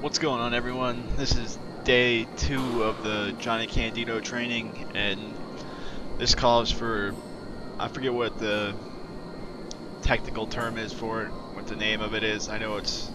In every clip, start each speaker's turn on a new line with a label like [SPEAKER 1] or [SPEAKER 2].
[SPEAKER 1] What's going on, everyone? This is day 2 of the Johnny Candito training, and this calls for, I forget what the technical term is for it, what the name of it is. I know it's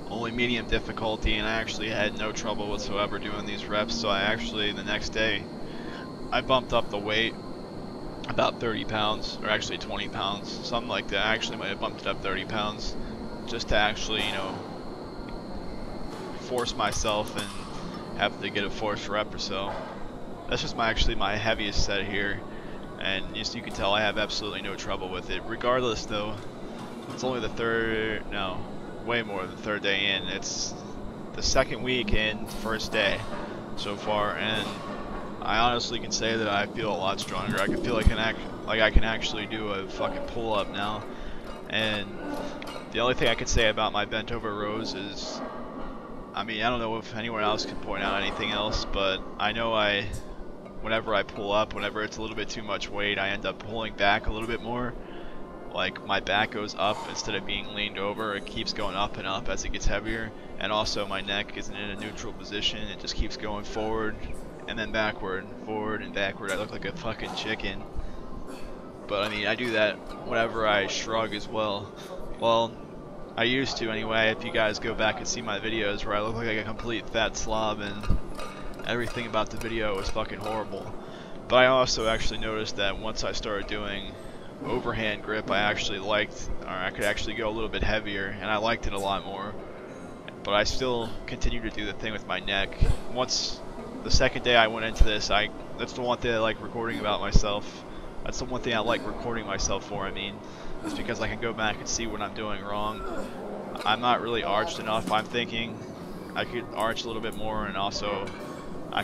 [SPEAKER 1] only medium difficulty, and I actually had no trouble whatsoever doing these reps, so I actually, the next day, I bumped up the weight about 30 pounds, or actually 20 pounds, something like that. I actually might have bumped it up 30 pounds, just to actually, force myself and have to get a forced rep or so. That's just actually my heaviest set here, and as you can tell, I have absolutely no trouble with it. Regardless though, it's only the way more than the third day in. It's the second week and first day so far, and I honestly can say that I feel a lot stronger. I can feel like I can actually do a fucking pull up now, and the only thing I can say about my bent over rows is, I mean, I don't know if anyone else can point out anything else, but I know whenever I pull up, whenever it's a little bit too much weight, I end up pulling back a little bit more. Like, my back goes up instead of being leaned over. It keeps going up and up as it gets heavier, and also my neck isn't in a neutral position. It just keeps going forward and then backward, forward and backward. I look like a fucking chicken. But I mean, I do that whenever I shrug as well. Well, I used to anyway. If you guys go back and see my videos where I look like a complete fat slob and everything about the video was fucking horrible. But I also actually noticed that once I started doing overhand grip, I could actually go a little bit heavier, and I liked it a lot more. But I still continue to do the thing with my neck. Once the second day I went into this, that's the one thing I like recording about myself. That's the one thing I like recording myself for, I mean. It's because I can go back and see what I'm doing wrong. I'm not really arched enough. I'm thinking I could arch a little bit more, and also I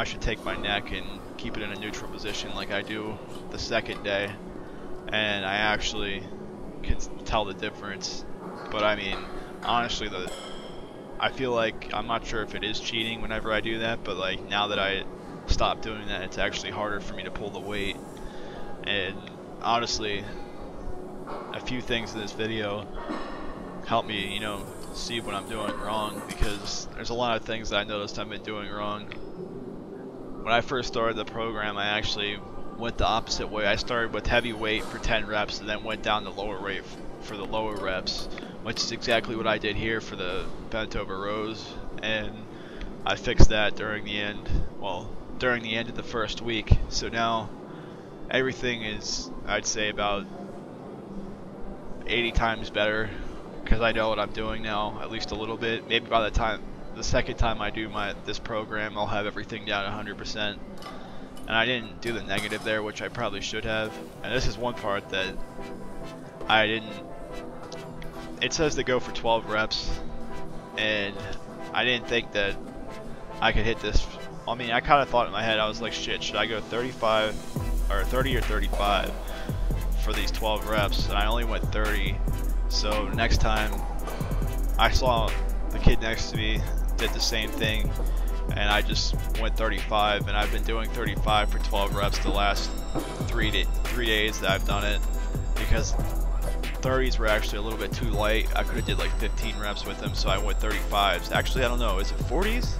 [SPEAKER 1] should take my neck and keep it in a neutral position like I do the second day, and I actually can tell the difference. But I mean, honestly, I feel like, I'm not sure if it is cheating whenever I do that, but like now that I stopped doing that, it's actually harder for me to pull the weight. And honestly, a few things in this video help me, see what I'm doing wrong, because there's a lot of things that I noticed I've been doing wrong. When I first started the program, I actually went the opposite way. I started with heavy weight for 10 reps and then went down to lower weight for the lower reps, which is exactly what I did here for the bent over rows, and I fixed that during the end of the first week. So now everything is, I'd say, about 80 times better, because I know what I'm doing now, at least a little bit. Maybe by the second time I do this program, I'll have everything down 100%. And I didn't do the negative there, which I probably should have. And this is one part that I didn't. It says to go for 12 reps, and I didn't think that I could hit this. I mean, I kind of thought in my head, I was like, shit, should I go 35 or 30 or 35 for these 12 reps? And I only went 30. So next time, I saw the kid next to me did the same thing, and I just went 35, and I've been doing 35 for 12 reps the last 3 days that I've done it, because 30s were actually a little bit too light. I could have did like 15 reps with them, so I went 35s. Actually, I don't know, is it 40s?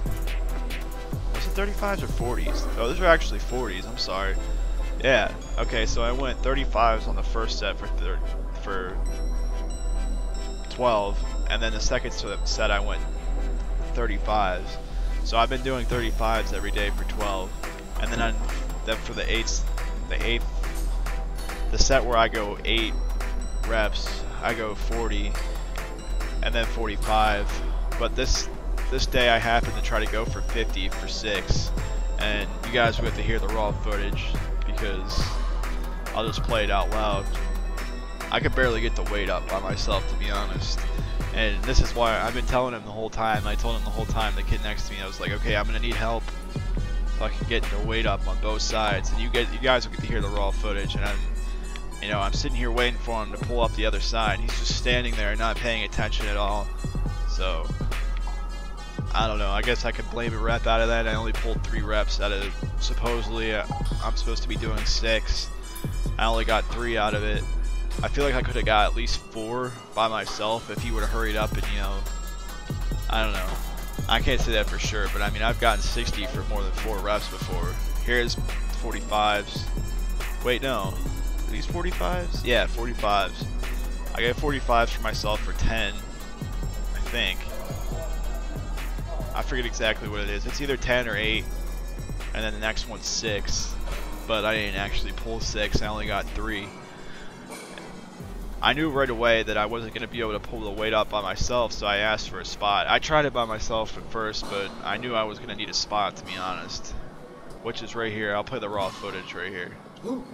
[SPEAKER 1] Was it 35s or 40s? Oh, those are actually 40s, I'm sorry. Yeah, okay, so I went 35s on the first set for 12, and then the second set I went 35s. So I've been doing 35s every day for 12, and then for the set where I go 8 reps, I go 40 and then 45. But this day I happened to try to go for 50 for 6, and you guys will get to hear the raw footage because I'll just play it out loud. I could barely get the weight up by myself, to be honest. And this is why I've been telling him the whole time. I told him the whole time, the kid next to me, I was like, okay, I'm gonna need help if I can get the weight up on both sides. And you guys will get to hear the raw footage. And I'm sitting here waiting for him to pull up the other side. He's just standing there, not paying attention at all. So I don't know. I guess I could blame a rep out of that. I only pulled 3 reps out of, supposedly I'm supposed to be doing 6. I only got 3 out of it. I feel like I could have got at least 4 by myself if he would have hurried up and, I don't know. I can't say that for sure, but I mean, I've gotten 60 for more than 4 reps before. Here's 45s. Wait, no. Are these 45s? Yeah, 45s. I get 45s for myself for 10, I think. I forget exactly what it is. It's either 10 or 8, and then the next one's 6. But I didn't actually pull 6, I only got 3. I knew right away that I wasn't going to be able to pull the weight up by myself, so I asked for a spot. I tried it by myself at first, but I knew I was going to need a spot, to be honest. Which is right here. I'll play the raw footage right here.
[SPEAKER 2] Ooh.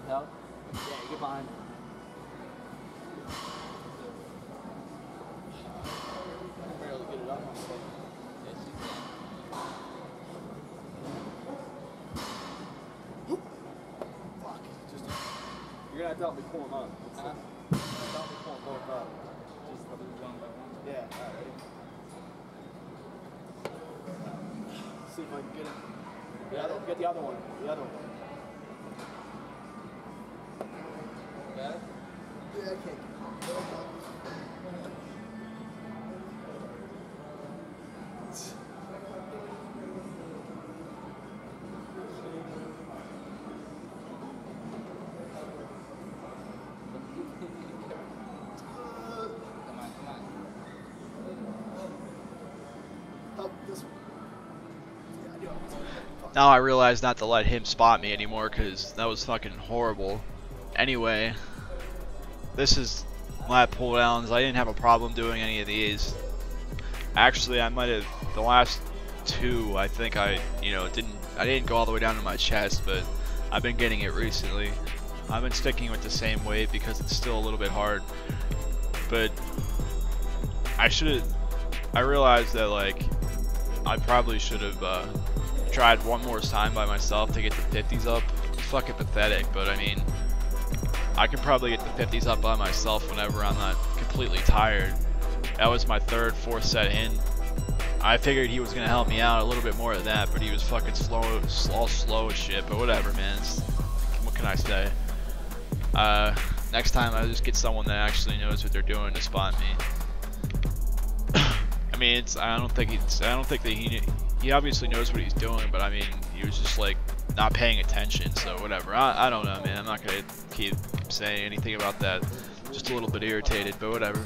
[SPEAKER 2] Help? Yeah, get behind. Barely get it up. Yes, you can. Fuck. Just, you're gonna have to help me pull them up. Help me pull them both up. Just one by one. Yeah. All right. See if I can get it. Get the other one. The other one. Got it? Yeah, I can't get it. Come on. Help this one.
[SPEAKER 1] Now I realize not to let him spot me anymore, because that was fucking horrible. Anyway, this is lat pull downs. I didn't have a problem doing any of these. Actually, I might have, the last 2, I think I didn't go all the way down to my chest, but I've been getting it recently. I've been sticking with the same weight because it's still a little bit hard. But I realized that, like, I probably should have tried one more time by myself to get the 50s up. It's fucking pathetic, but I mean, I can probably get the 50s up by myself whenever I'm not completely tired. That was my 3rd, 4th set in. I figured he was gonna help me out a little bit more than that, but he was fucking all slow as shit. But whatever, man. What can I say? Next time I'll just get someone that actually knows what they're doing to spot me. I mean, I don't think that he obviously knows what he's doing, but I mean, he was just like not paying attention, so whatever. I don't know, man. I'm not gonna keep saying anything about that. Just a little bit irritated, but whatever.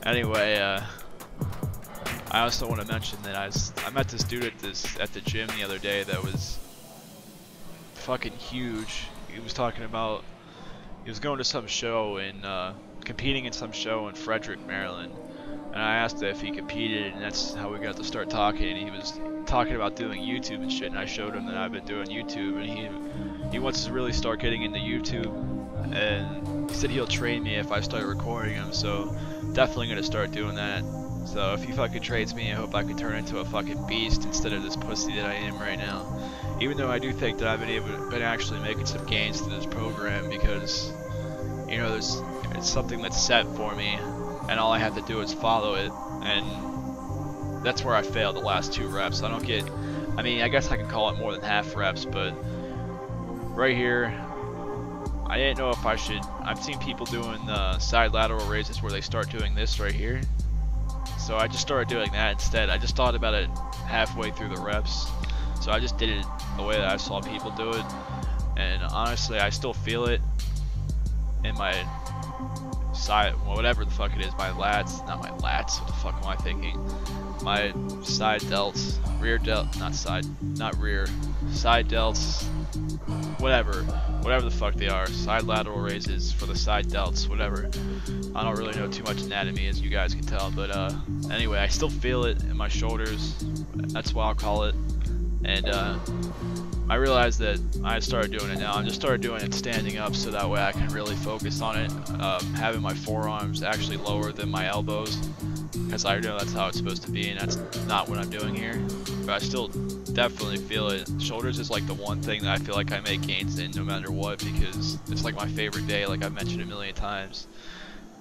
[SPEAKER 1] Anyway, I also want to mention that I met this dude at the gym the other day that was fucking huge. He was talking about he was going to some show in competing in some show in Frederick, Maryland. And I asked if he competed, and that's how we got to start talking. And he was talking about doing YouTube and shit, and I showed him that I've been doing YouTube, and he wants to really start getting into YouTube, and he said he'll train me if I start recording him, so definitely gonna start doing that. So if he fucking trains me, I hope I can turn into a fucking beast instead of this pussy that I am right now. Even though I do think that I've been actually making some gains to this program, because you know it's something that's set for me. And all I have to do is follow it, and that's where I failed the last 2 reps. I mean, I guess I can call it more than half reps, but right here, I didn't know if I should. I've seen people doing side lateral raises where they start doing this right here, so I just started doing that instead. I just thought about it halfway through the reps, so I just did it the way that I saw people do it, and honestly, I still feel it in my side, whatever the fuck it is, my lats, not my lats, what the fuck am I thinking? My side delts, rear delt, not rear, side delts, whatever the fuck they are, side lateral raises for the side delts, whatever. I don't really know too much anatomy, as you guys can tell, but anyway, I still feel it in my shoulders, that's what I'll call it, and I realized that I started doing it now. I just started doing it standing up, so that way I can really focus on it, having my forearms actually lower than my elbows, because I know that's how it's supposed to be, and that's not what I'm doing here. But I still definitely feel it. Shoulders is like the one thing that I feel like I make gains in no matter what, because it's like my favorite day, like I've mentioned a million times.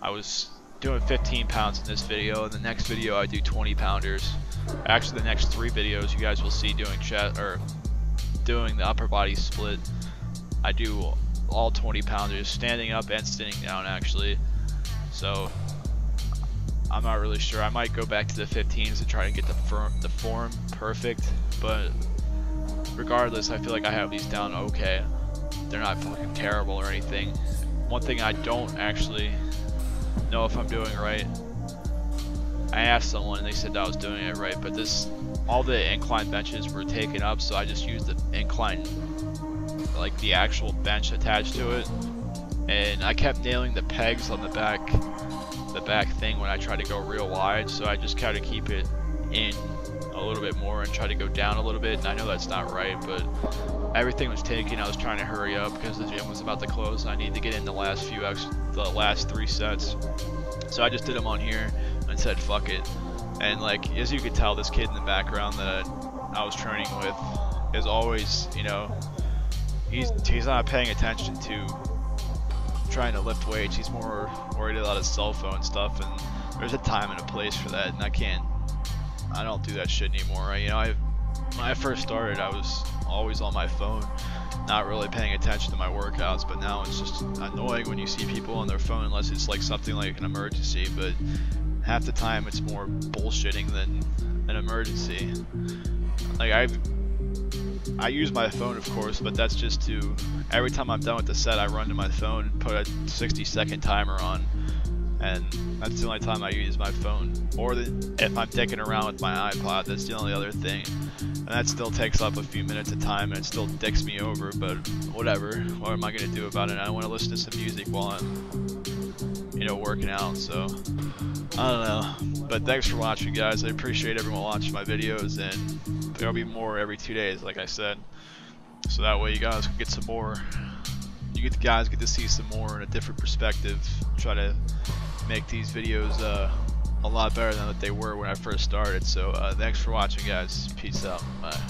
[SPEAKER 1] I was doing 15 pounds in this video, and the next video I do 20 pounders. Actually, the next 3 videos you guys will see doing chest, or doing the upper body split. I do all 20 pounders, standing up and sitting down actually. So I'm not really sure. I might go back to the 15s to try to get the form perfect, but regardless, I feel like I have these down okay. They're not fucking terrible or anything. One thing I don't actually know if I'm doing right, I asked someone and they said that I was doing it right, but all the incline benches were taken up, so I just used the incline, like the actual bench attached to it, and I kept nailing the pegs on the back thing when I tried to go real wide, so I just kind of keep it in a little bit more and try to go down a little bit. And I know that's not right, but everything was taken. I was trying to hurry up because the gym was about to close and I need to get in the last 3 sets, so I just did them on here and said fuck it. And like, as you could tell, this kid in the background that I was training with is always, you know, he's not paying attention to trying to lift weights. He's more worried about his cell phone stuff, and there's a time and a place for that, and I don't do that shit anymore. You know, when I first started, I was always on my phone, not really paying attention to my workouts, but now it's just annoying when you see people on their phone unless it's like something like an emergency, but half the time it's more bullshitting than an emergency. Like, I use my phone, of course, but that's just to, every time I'm done with the set, I run to my phone, put a 60-second timer on, and that's the only time I use my phone. Or if I'm dicking around with my iPod, that's the only other thing. And that still takes up a few minutes of time, and it still dicks me over, but whatever. What am I going to do about it? I want to listen to some music while I'm, you know, working out, so I don't know. But thanks for watching, guys. I appreciate everyone watching my videos, and there'll be more every 2 days, like I said. So that way you guys can get some more. You guys get to see some more in a different perspective. Try to make these videos a lot better than what they were when I first started. So thanks for watching, guys. Peace out. Bye.